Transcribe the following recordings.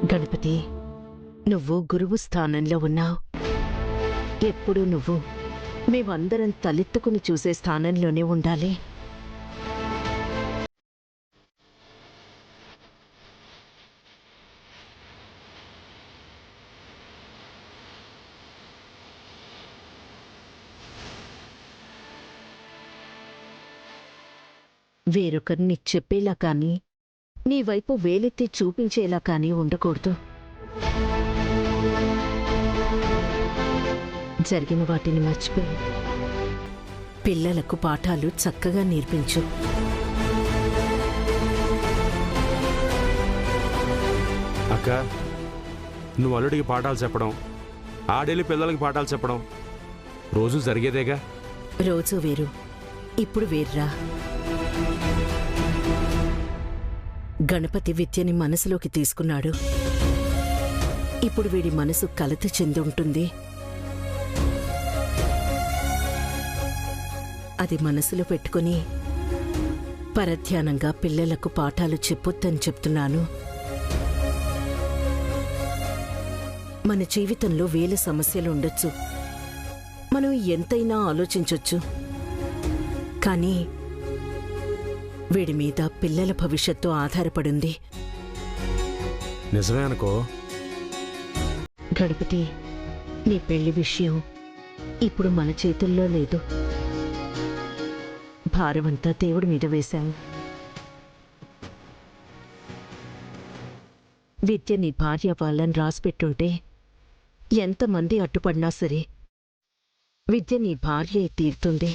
గణపతి, నువ్వు గురువు స్థానంలో ఉన్నావు. ఎప్పుడూ నువ్వు మేమందరం తలెత్తుకుని చూసే స్థానంలోనే ఉండాలి. వేరొకరిని చెప్పేలా కానీ, నీ వైపు వేలెత్తి చూపించేలా కానీ ఉండకూడదు. జరిగిన వాటిని మర్చిపోయి పిల్లలకు పాఠాలు చక్కగా నేర్పించు. అక్క, నువ్వు అల్లుడికి పాఠాలు చెప్పడం, ఆడేళ్ళు పిల్లలకి పాఠాలు చెప్పడం రోజు జరిగేదేగా. రోజు వేరు, ఇప్పుడు వేర్రా. గణపతి విద్యని మనసులోకి తీసుకున్నాడు. ఇప్పుడు వీడి మనసు కలత చెంది ఉంటుంది. అది మనసులో పెట్టుకుని పరధ్యానంగా పిల్లలకు పాఠాలు చెప్పొద్దని చెప్తున్నాను. మన జీవితంలో వేల సమస్యలు ఉండొచ్చు, మనం ఎంతైనా ఆలోచించొచ్చు. కానీ వీడి మీద పిల్లల భవిష్యత్తు ఆధారపడింది. నిజమే అనుకో. గణపతి, నీ పెళ్లి విషయం ఇప్పుడు మన చేతుల్లో లేదు. భారమంతా దేవుడి మీద వేశాం. విద్య నీ భార్య వాళ్ళని రాసిపెట్టుంటే ఎంతమంది అడ్డుపడినా సరే విద్య నీ భార్య తీరుతుంది.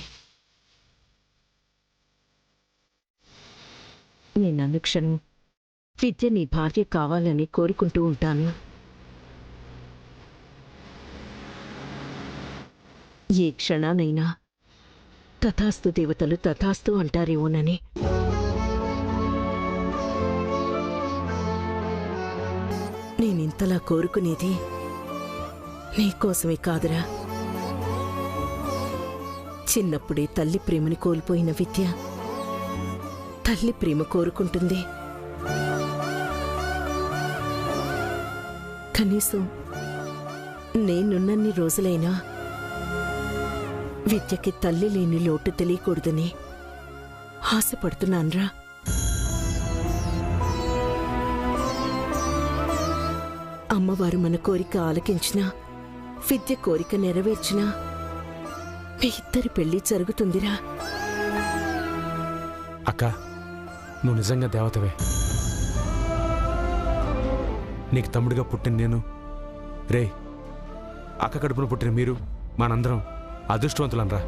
నేను అనుక్షణం విద్య నీ భార్య కావాలని కోరుకుంటూ ఉంటాను. ఏ క్షణానైనా తథాస్తు దేవతలు తథాస్తు అంటారేమోనని. నేనింతలా కోరుకునేది నీకోసమే కాదురా. చిన్నప్పుడే తల్లి ప్రేమని కోల్పోయిన విద్య తల్లి ప్రేమ కోరుకుంటుంది. కనీసం నేనున్నన్ని రోజులైనా విద్యకి తల్లి లేని లోటు తెలియకూడదని ఆశపడుతున్నాన్రా. అమ్మవారు మన కోరిక ఆలకించినా, విద్య కోరిక నెరవేర్చినా మీ ఇద్దరి పెళ్లి జరుగుతుందిరా. అక్క, నువ్వు నిజంగా దేవతవే. నీకు తమ్ముడిగా పుట్టిన నేను, రే అక్క కడుపున పుట్టిన మీరు, మనందరం అదృష్టవంతులనరా.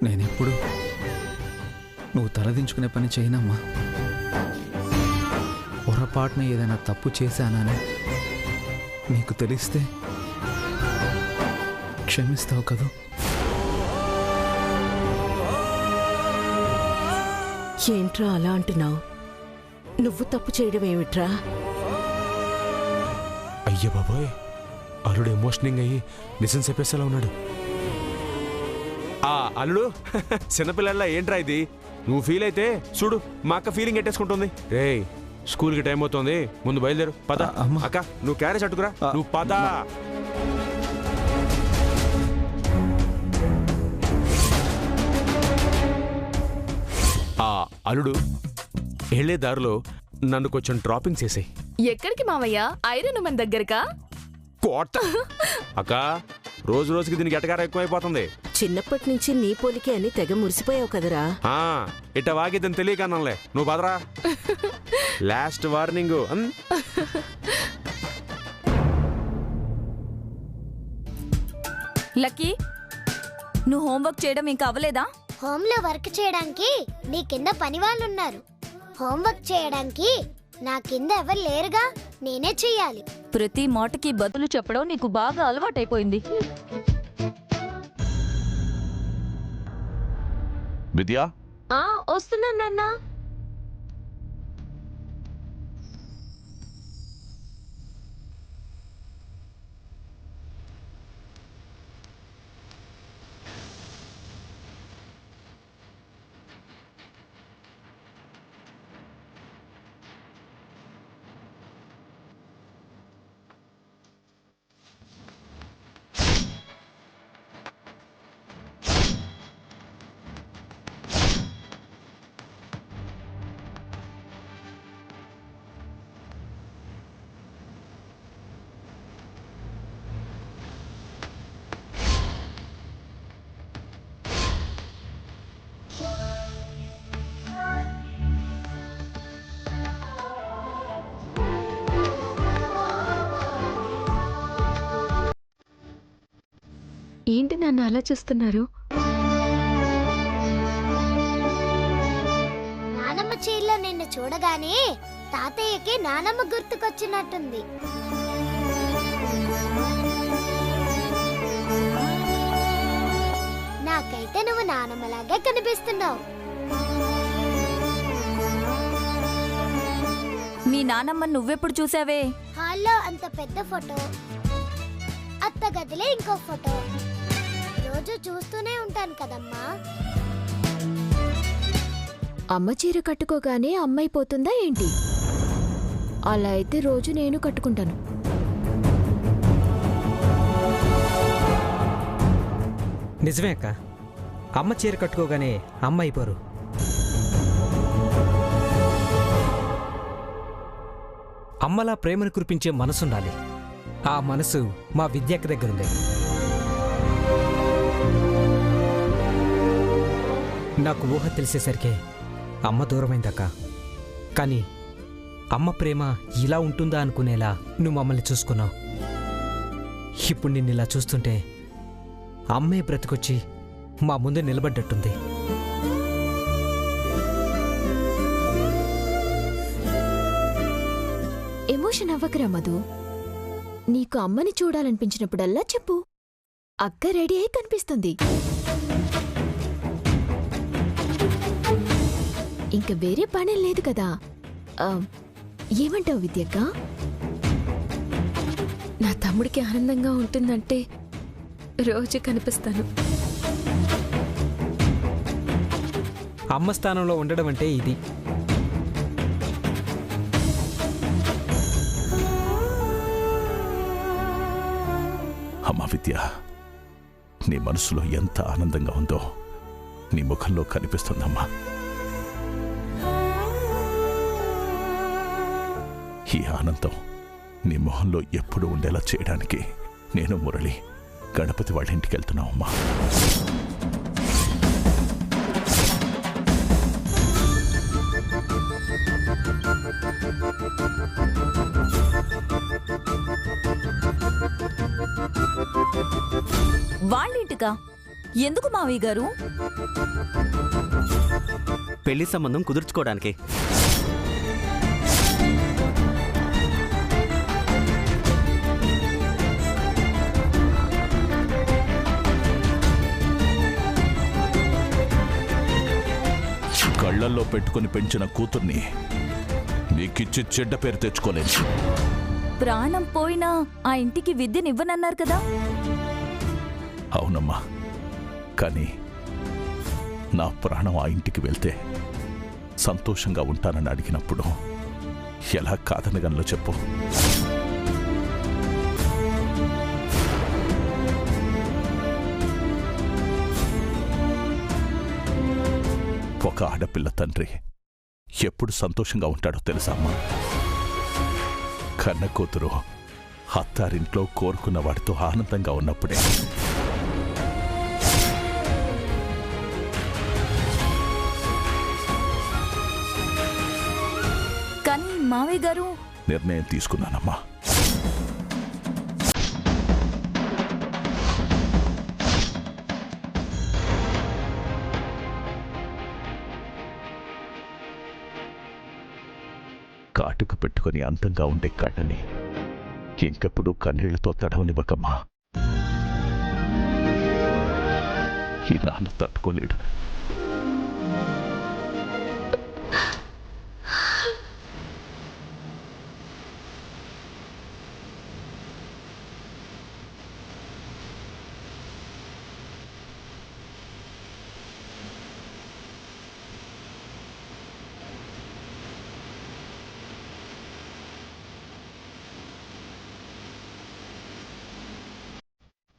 నేనెప్పుడు నువ్వు తలదించుకునే పని చేయనమ్మా. పొరపాటున ఏదైనా తప్పు చేశానని నీకు తెలిస్తే క్షమిస్తావు కదూ? ఏంట్రా అలా అంటున్నావు? నువ్వు తప్పు చేయడం ఏమిట్రా? అయ్య బాబోయ్, అల్లుడు ఎమోషనింగ్ అయ్యి నిజం చెప్పేసేలా ఉన్నాడు. అల్లుడు చిన్నపిల్లల్లా ఏంట్రా ఇది? నువ్వు ఫీల్ అయితే చూడు, మా అక్క ఫీలింగ్ ఎట్టేసుకుంటుంది. రే, స్కూల్కి టైం అవుతుంది, ముందు బయలుదేరు. పద. అక్క, నువ్వు క్యారేజ్ అట్టుకురా. నువ్వు పద. అల్లుడు వెళ్లే దారిలో నన్ను కొంచెం డ్రాపింగ్ చేసేయ్. ఎక్కడికి మావయ్య? ఐరన్ ఉమెన్ దగ్గరకా? కోట. అక్క, రోజు రోజుకి దీనికి ఎటకారం ఎక్కువైపోతుంది. చిన్నప్పటి నుంచి నీ పోలికే అని తెగ మురిసిపోయావు కదరా. ఇట్ట వాగిద్దని తెలియకన్నానులే. నువ్వు బదరా. Last warning. లక్కీ, నువ్వు హోంవర్క్ చేయడం ఇంకా అవ్వలేదా? హోంలో వర్క్ చేయడానికి నీ కింద పని వాళ్ళున్నారు. హోంవర్క్ చేయడానికి నా కింద ఎవరు లేరుగా, నేనే చెయ్యాలి. ప్రతి మాటకి బదులు చెప్పడం నీకు బాగా అలవాటైపోయింది. విద్యా, వస్తున్నానన్నా. నన్ను అలా చూస్తున్నారు? నానమ్మ చీరలో నిన్ను చూడగానే తాతయ్యకి నానమ్మ గుర్తుకొచ్చినట్టుంది. నాకైతే నువ్వు నానమ్మలాగే కనిపిస్తున్నావు. మీ నానమ్మ నువ్వెప్పుడు చూసావే? హాల్లో అంత పెద్ద ఫోటో, అత్త గదిలో ఇంకో ఫోటో. రోజు చూస్తూనే ఉంటాను కదమ్మా. అమ్మ చీర కట్టుకోగానే అమ్మైపోతుందా ఏంటి? అలా అయితే రోజు నేను కట్టుకుంటాను. నిజమే అక్క, అమ్మ చీర కట్టుకోగానే అమ్మ అయిపోరు. అమ్మలా ప్రేమను కురిపించే మనసుండాలి. ఆ మనసు మా విద్యక్క దగ్గరుంది. నాకు ఊహ తెలిసేసరికే అమ్మ దూరమైందక్క. కానీ అమ్మ ప్రేమ ఇలా ఉంటుందా అనుకునేలా నువ్వు మమ్మల్ని చూసుకున్నావు. ఇప్పుడు నిన్ను ఇలా చూస్తుంటే అమ్మే బ్రతికొచ్చి మా ముందు నిలబడ్డట్టుంది. ఎమోషన్ అవ్వకరా మధు. నీకు అమ్మని చూడాలనిపించినప్పుడల్లా చెప్పు, అక్క రెడీ అయి కనిపిస్తుంది. ఇంక వేరే పని లేదు కదా. ఏమంటావు విద్యక్క? నా తమ్ముడికి ఆనందంగా ఉంటుందంటే రోజు కనిపిస్తాను. అమ్మ స్థానంలో ఉండడం అంటే ఇది. అమ్మా విద్య, నీ మనసులో ఎంత ఆనందంగా ఉందో నీ ముఖంలో కనిపిస్తుందమ్మా. ఈ ఆనందం నీ మొహంలో ఎప్పుడు ఉండేలా చేయడానికి నేను మురళి గణపతి వాళ్ళ ఇంటికి వెళ్తున్నావమ్మా. వాళ్ళింటికా? ఎందుకు మావయ్య గారు? పెళ్లి సంబంధం కుదుర్చుకోవడానికి. కళ్ళల్లో పెట్టుకుని పెంచిన కూతుర్ని నీకిచ్చి చెడ్డ పేరు తెచ్చుకోలేదు. ప్రాణం పోయినా ఆ ఇంటికి విద్యనివ్వనన్నారు కదా. అవునమ్మా, కానీ నా ప్రాణం ఆ ఇంటికి వెళ్తే సంతోషంగా ఉంటానని అడిగినప్పుడు ఎలా కాదనగలను చెప్పు. ఒక ఆడపిల్ల తండ్రి ఎప్పుడు సంతోషంగా ఉంటాడో తెలుసా అమ్మా? కన్న కూతురు అత్తారింట్లో కోరుకున్న వాడితో ఆనందంగా ఉన్నప్పుడే. కానీ మావయ్య గారు, నిర్ణయం తీసుకున్నానమ్మా. కాటుకు పెట్టుకుని అందంగా ఉండే కళ్ళని ఇంకెప్పుడు కన్నీళ్లతో తడవనివ్వకమ్మా. ఈ నాన్న తట్టుకోలేడు.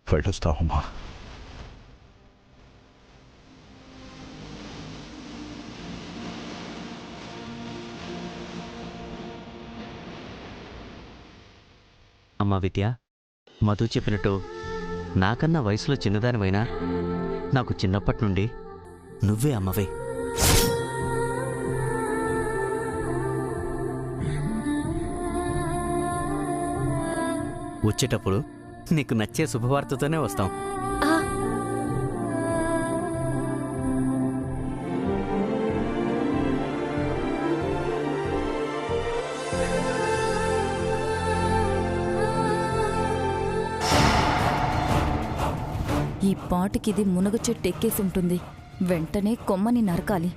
వెళ్ళొస్తావమ్మా. అమ్మా విద్య, మధు చెప్పినట్టు నాకన్నా వయసులో చిన్నదానివైనా నాకు చిన్నప్పటి నుండి నువ్వే అమ్మవే. వచ్చేటప్పుడు నీకు నచ్చే శుభవార్తతోనే వస్తాం. ఈ పాటికిది మునగ చెట్టు ఎక్కేసి ఉంటుంది. వెంటనే కొమ్మని నరకాలి.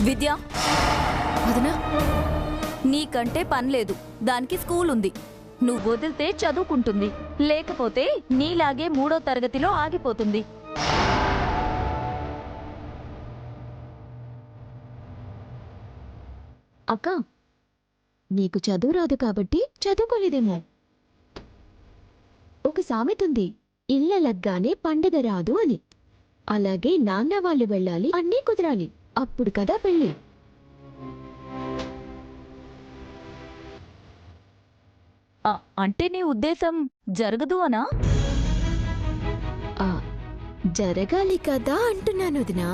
విద్య, వదినా, నీకంటే పనిలేదు. దానికి స్కూల్ ఉంది. నువ్వు వదిలితే చదువుకుంటుంది, లేకపోతే నీలాగే 3వ తరగతిలో ఆగిపోతుంది. అక్క, నీకు చదువు రాదు కాబట్టి చదువుకోలేదేమో. ఒక సామెతుంది, ఇళ్ళలగ్గానే పండగ రాదు అని. అలాగే నాన్న వాళ్ళు వెళ్ళాలి, అన్నీ కుదరాలి, అప్పుడు కదా పెళ్ళి. అంటే నీ ఉద్దేశం జరగదు అనా? జరగాలి కదా అంటున్నాను వదినా.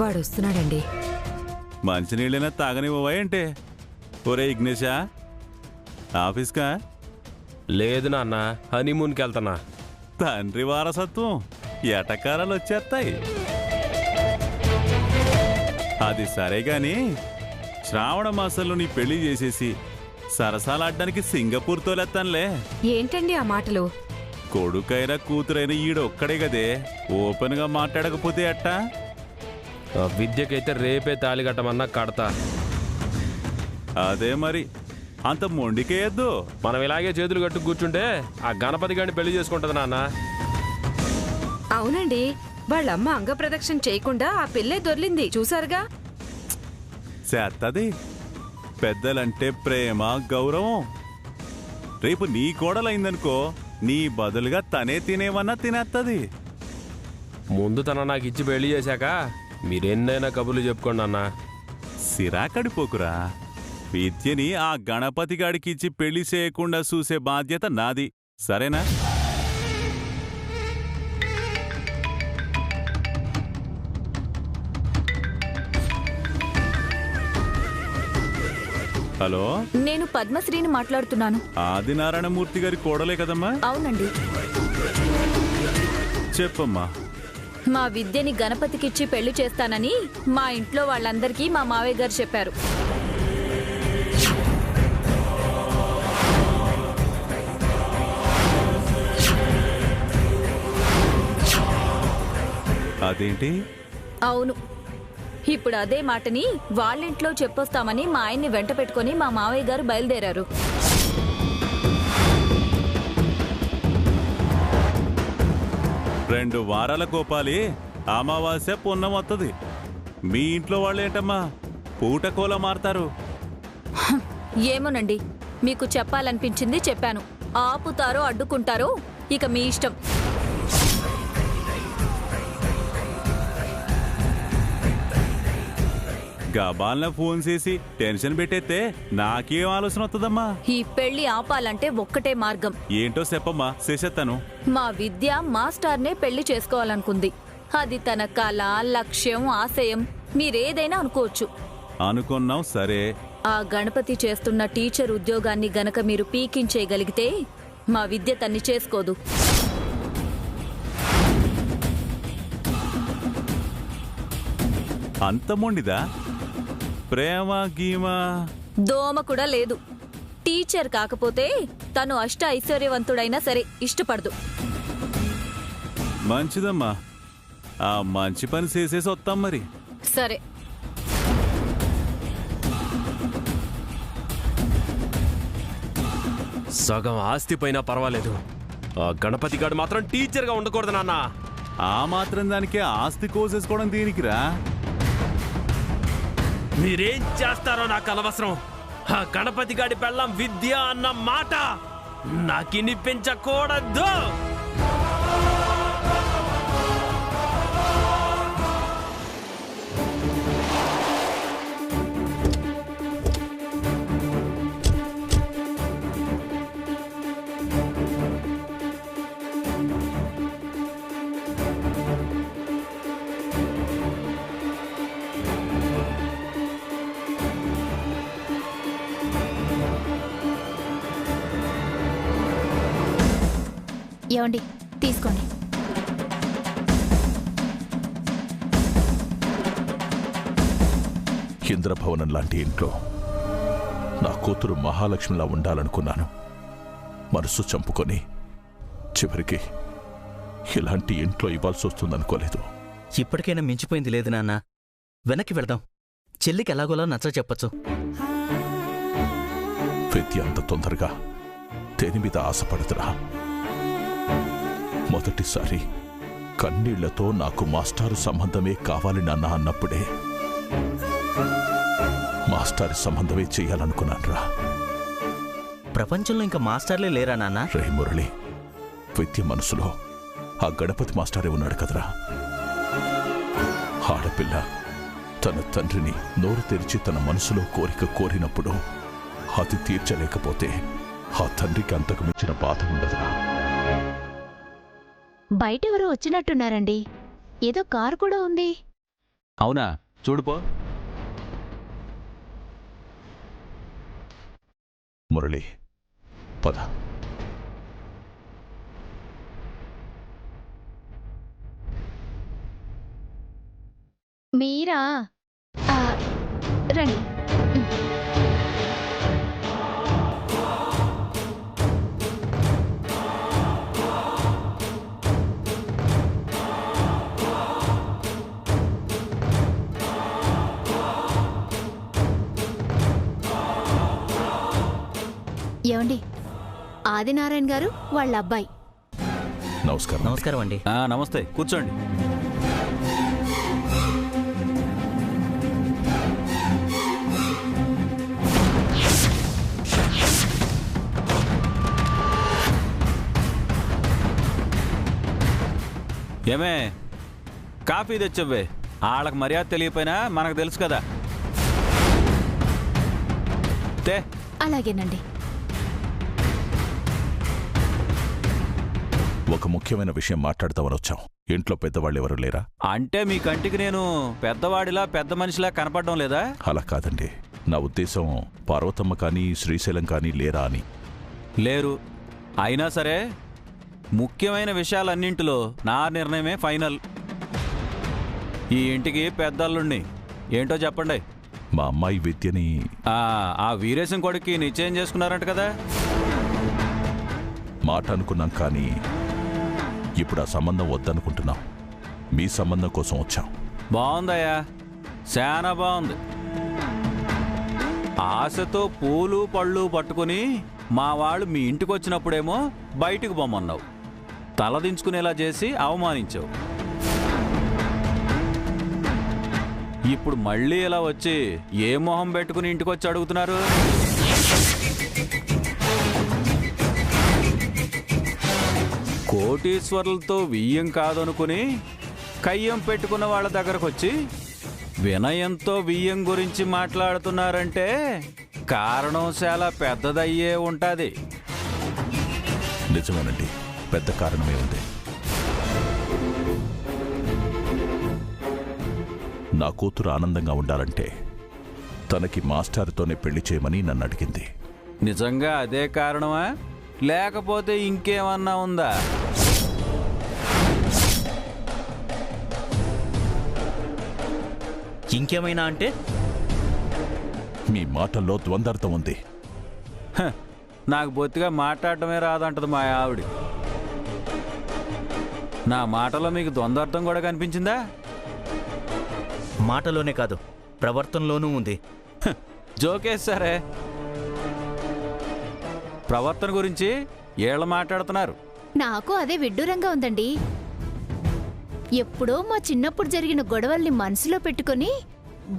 వాడొస్తున్నాడండి. మంచినీళ్ళైనా తాగనివ్వవా ఏంటే? ఒరే ఇగ్నేషా, ఆఫీస్కా? లేదు నాన్న, హనీమూన్కి వెళ్తానా. తండ్రి వారసత్వం ఎటకారాలు వచ్చేస్తాయి. అది సరే గాని శ్రావణ మాసంలో నీ పెళ్లి చేసేసి సరసాలాడ్డానికి సింగపూర్ తోలేస్తానులే. ఏంటండి ఆ మాటలు? కొడుకైనా కూతురైనా ఈడొక్కడే గదే. ఓపెన్ గా మాట్లాడకపోతే అట్టా? విద్యకైతే రేపే తాళి కట్టమన్నా కడతా. అదే మరి, అంత మొండికేయద్దు. మనం ఇలాగే చేతులు కట్టు కూర్చుంటే ఆ గణపతి గారిని పెళ్లి చేసుకుంటది నాన్న. అవునండి, వాళ్ళమ్మ అంగప్రదక్షిణ చేయకుండా ఆ పిల్లే దొర్లింది చూసారుగా. చేత్తది. పెద్దలంటే ప్రేమ, గౌరవం. రేపు నీ కోడలైందనుకో, నీ బదులుగా తనే తినేవన్నా తినేత్తది. ముందు తన నాకు ఇచ్చి పెళ్లి చేశాక మీరెన్నైనా కబుర్లు చెప్పుకోండి అన్న. సిరాకడిపోకురా. విద్యని ఆ గణపతి గాడికి ఇచ్చి పెళ్లి చేయకుండా చూసే బాధ్యత నాది, సరేనా? హలో, నేను పద్మశ్రీని మాట్లాడుతున్నాను. ఆదినారాయణమూర్తి గారి కోడలే కదమ్మా? అవునండి. చెప్పమ్మా. మా విద్యని గణపతికిచ్చి పెళ్లి చేస్తానని మా ఇంట్లో వాళ్ళందరికీ మా మావయ్య గారు చెప్పారు. అదేంటి? అవును, ఇప్పుడు అదే మాటని వాళ్ళింట్లో చెప్పొస్తామని మా ఆయన్ని వెంట పెట్టుకుని మా మావయ్య గారు బయలుదేరారు. రెండు వారాల కోపాలి అమావాస్య పున్నం వస్తుంది. మీ ఇంట్లో వాళ్ళేంటమ్మా పూటకోల మారతారు? ఏమోనండి, మీకు చెప్పాలనిపించింది చెప్పాను. ఆపుతారో అడ్డుకుంటారో ఇక మీ ఇష్టం. గబాల్న ఫోన్ చేసి టెన్షన్ పెట్టేస్తే నాకేం ఆలోచన వస్తుందమ్మా? ఈ పెళ్లి ఆపాలంటే ఒక్కటే మార్గం. ఏంటో చెప్పమ్మా, చేసేస్తాను. మా విద్య మాస్టర్నే పెళ్లి చేసుకోవాలనుకుంది. అది తన కళ, లక్ష్యం, ఆశయం, మీరేదైనా అనుకోవచ్చు. అనుకున్నాం సరే. ఆ గణపతి చేస్తున్న టీచర్ ఉద్యోగాన్ని గనక మీరు పీకించేయగలిగితే మా విద్య తన్ని చేసుకోదు. అంత మొండిదా? ప్రేమ గీమా దోమ కూడా లేదు. టీచర్ కాకపోతే తను అష్ట ఐశ్వర్యవంతుడైనా సరే ఇష్టపడదు. మంచిదమ్మా, ఆ మంచి పని చేసేసి వస్తాం మరి. సరే, సగం ఆస్తి పైన పర్వాలేదు, ఆ గణపతి గారు మాత్రం టీచర్గా ఉండకూడదు నాన్న. ఆ మాత్రం దానికే ఆస్తి కోసేసుకోవడం దీనికిరా. మీరేం చేస్తారో నాకు అనవసరం. ఆ గణపతి గాడి పెళ్ళం విద్య అన్న మాట నాకినిపించకూడదు. ఏమండి, తీసుకోండి. ఇంద్రభవనం లాంటి ఇంట్లో నా కూతురు మహాలక్ష్మిలా ఉండాలనుకున్నాను. మనసు చంపుకొని చివరికి ఇలాంటి ఇంట్లో ఇవ్వాల్సి వస్తుందనుకోలేదు. ఇప్పటికైనా మించిపోయింది లేదు నాన్న. వెనక్కి వెళదాం. చెల్లికి ఎలాగోలా నచ్చ చెప్పచ్చు. విద్య అంత తొందరగా దేని మీద ఆశపడదురా. మొదటిసారి కన్నీళ్లతో నాకు మాస్టారు సంబంధమే కావాలి నాన్న అన్నప్పుడే మాస్టారు సంబంధమే చెయ్యాలనుకున్నానురా. ప్రపంచంలో ఇంకా మాస్టర్లే లేరా నాన్న? రే మురళి, విద్య మనసులో ఆ గణపతి మాస్టారే ఉన్నాడు కదరా. ఆడపిల్ల తన తండ్రిని నోరు తెరిచి తన మనసులో కోరిక కోరినప్పుడు అది తీర్చలేకపోతే ఆ తండ్రికి అంతకు మించిన బాధ ఉండదురా. బయటెవరో వచ్చినట్టున్నారండి. ఏదో కారు కూడా ఉంది. అవునా? చూడుపో. మురళి, పద. మీరా? రండి. ఏమండి, ఆదినారాయణ గారు వాళ్ళ అబ్బాయి. నమస్కారం. నమస్కారం అండి. నమస్తే, కూర్చోండి. ఏమే, కాఫీ తెచ్చవ్వే. వాళ్ళకి మర్యాద తెలియపోయినా మనకు తెలుసు కదా. అలాగేనండి. ఒక ముఖ్యమైన విషయం మాట్లాడతామని వచ్చాం. ఇంట్లో పెద్దవాళ్ళు ఎవరు లేరా? అంటే మీ కంటికి నేను పెద్దవాడిలా పెద్ద మనిషిలా కనపడడం లేదా? అలా కాదండి, నా ఉద్దేశం పార్వతమ్మ కానీ శ్రీశైలం కానీ లేరా అని. లేరు. అయినా సరే ముఖ్యమైన విషయాలన్నింటిలో నా నిర్ణయమే ఫైనల్. ఈ ఇంటికి పెద్దల్లుణ్ణి. ఏంటో చెప్పండి. మా అమ్మాయి విద్యని ఆ వీరేశం కొడుక్కి నిశ్చయం చేసుకున్నారంట కదా? మాట అనుకున్నాం, కానీ ఇప్పుడు ఆ సంబంధం వద్దనుకుంటున్నాం. మీ సంబంధం కోసం వచ్చాం. బాగుందయ్యా, చాలా బాగుంది. ఆశతో పూలు పళ్ళు పట్టుకుని మా వాళ్ళు మీ ఇంటికి వచ్చినప్పుడేమో బయటికి పొమ్మన్నావు, తలదించుకునేలా చేసి అవమానించావు. ఇప్పుడు మళ్ళీ ఇలా వచ్చి ఏ మొహం పెట్టుకుని ఇంటికి వచ్చి అడుగుతున్నారు? కోటీశ్వరులతో వియ్యం కాదనుకుని కయ్యం పెట్టుకున్న వాళ్ళ దగ్గరకు వచ్చి వినయంతో వియ్యం గురించి మాట్లాడుతున్నారంటే కారణం చాలా పెద్దదయ్యే ఉంటుంది. నిజమేనండి, పెద్ద కారణమే ఉంది. నా కూతురు ఆనందంగా ఉండాలంటే తనకి మాస్టారుతోనే పెళ్లి చేయమని నన్ను అడిగింది. నిజంగా అదే కారణమా, లేకపోతే ఇంకేమన్నా ఉందా? ఇంకేమైనా అంటే? మీ మాటల్లో ద్వందార్థం ఉంది. నాకు బొత్తిగా మాట్లాడటమే రాదంటది మా ఆవిడ. నా మాటలో మీకు ద్వంద్వార్థం కూడా కనిపించిందా? మాటలోనే కాదు, ప్రవర్తనలోనూ ఉంది. జోకేస్తారే. ప్రవర్తన గురించి ఏళ్ళు మాట్లాడుతున్నారు. నాకు అదే విడ్డూరంగా ఉందండి. ఎప్పుడో మా చిన్నప్పుడు జరిగిన గొడవల్ని మనసులో పెట్టుకొని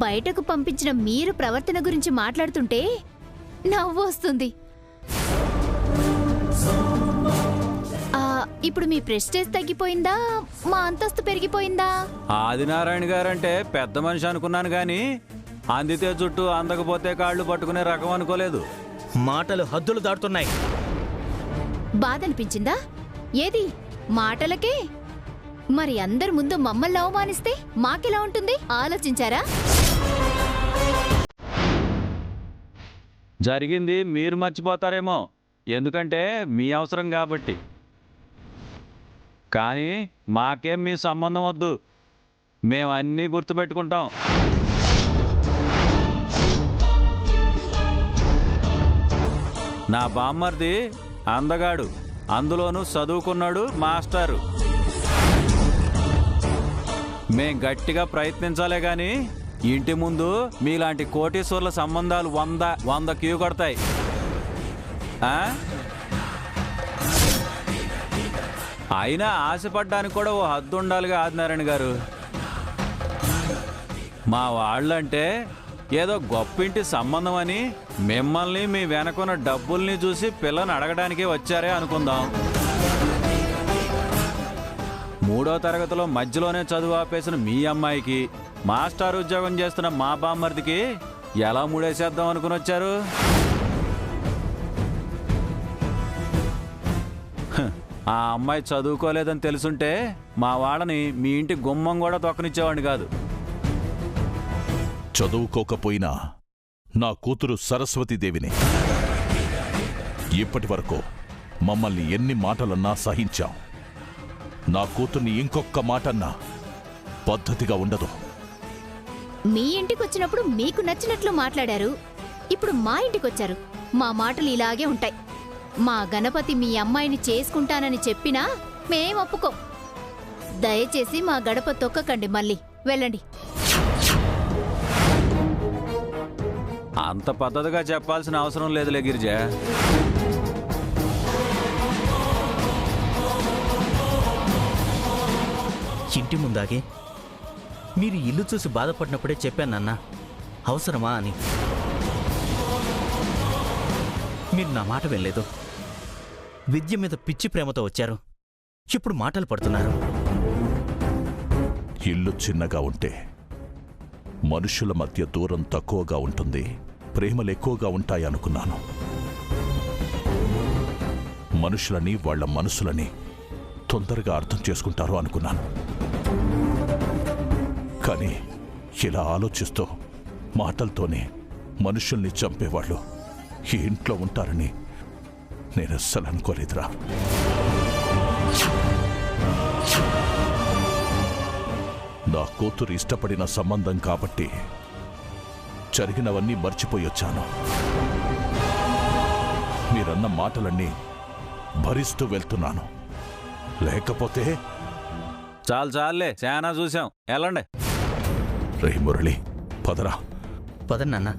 బయటకు పంపించిన మీరు ప్రవర్తన గురించి మాట్లాడుతుంటే నవ్వు వస్తుంది. ఇప్పుడు మీ ప్రెస్టేజ్ తగ్గిపోయిందా, మా అంతస్తు పెరిగిపోయిందా? ఆదినారాయణ గారంటే పెద్ద మనిషి అనుకున్నాను గాని అందితే చుట్టూ అందకపోతే కాళ్ళు పట్టుకునే రకం అనుకోలేదు. మాటలు హద్దులు దాటుతున్నాయి. బాధ అనిపించిందా? ఏది మాటలకే? మరి అందరి ముందు మమ్మల్ని అవమానిస్తే మాకెలా ఉంటుంది ఆలోచించారా? జరిగింది మీరు మర్చిపోతారేమో, ఎందుకంటే మీ అవసరం కాబట్టి. కానీ మాకేం మీ సంబంధం వద్దు, మేము అన్నీ గుర్తుపెట్టుకుంటాం. నా బామ్మర్ది అందగాడు, అందులోనూ చదువుకున్నాడు, మాస్టారు. మేం గట్టిగా ప్రయత్నించాలే గాని ఇంటి ముందు మీలాంటి కోటీశ్వర్ల సంబంధాలు 100 క్యూ కొడతాయి. అయినా ఆశపడ్డానికి కూడా ఓ హద్దు ఉండాలిగా ఆదినారాయణ గారు. మా వాళ్ళంటే ఏదో గొప్పింటి సంబంధం అని మిమ్మల్ని మీ వెనకున్న డబ్బుల్ని చూసి పిల్లని అడగడానికే వచ్చారే అనుకుందాం. 3వ తరగతిలో మధ్యలోనే చదువు ఆపేసిన మీ అమ్మాయికి మాస్టర్ ఉద్యోగం చేస్తున్న మా బామ్మర్దికి ఎలా మూడేసేద్దాం అనుకుని వచ్చారు? ఆ అమ్మాయి చదువుకోలేదని తెలుసుంటే మా వాళ్ళని మీ ఇంటి గుమ్మం కూడా తొక్కనిచ్చేవాడిని కాదు. చదువుకోకపోయినా నా కూతురు సరస్వతీదేవిని. ఇప్పటి వరకు మమ్మల్ని ఎన్ని మాటలన్నా సహించాం. నా కూతుర్ని ఇంకొక్క మాటన్నా పద్ధతిగా ఉండదు. మీ ఇంటికొచ్చినప్పుడు మీకు నచ్చినట్లు మాట్లాడారు, ఇప్పుడు మా ఇంటికొచ్చారు. మా మాటలు ఇలాగే ఉంటాయి. మా గణపతి మీ అమ్మాయిని చేసుకుంటానని చెప్పినా మేం ఒప్పుకోం. దయచేసి మా గడప తొక్కకండి, మళ్ళీ వెళ్ళండి. అంత పద్ధతిగా చెప్పాల్సిన అవసరం లేదులే గిరిజ. ఇంటి ముందాగే మీరు ఇల్లు చూసి బాధపడినప్పుడే చెప్పానన్న, అవసరమా అని. మీరు నా మాట వినలేదు. విద్య మీద పిచ్చి ప్రేమతో వచ్చారు, ఇప్పుడు మాటలు పడుతున్నారు. ఇల్లు చిన్నగా ఉంటే మనుషుల మధ్య దూరం తక్కువగా ఉంటుంది, ప్రేమలు ఎక్కువగా ఉంటాయనుకున్నాను. మనుషులని, వాళ్ల మనసులని తొందరగా అర్థం చేసుకుంటారు అనుకున్నాను. కానీ ఇలా ఆలోచిస్తూ మాటలతోనే మనుషుల్ని చంపేవాళ్ళు ఈ ఇంట్లో ఉంటారని నేను అస్సలు అనుకోలేదురా. నా కూతురు ఇష్టపడిన సంబంధం కాబట్టి జరిగినవన్నీ మర్చిపోయొచ్చాను. మీరన్న మాటలన్నీ భరిస్తూ వెళ్తున్నాను. లేకపోతే చాలే, చాలా చూసాం, వెళ్ళండి. రే మురళి, పదరా. పదన్నా.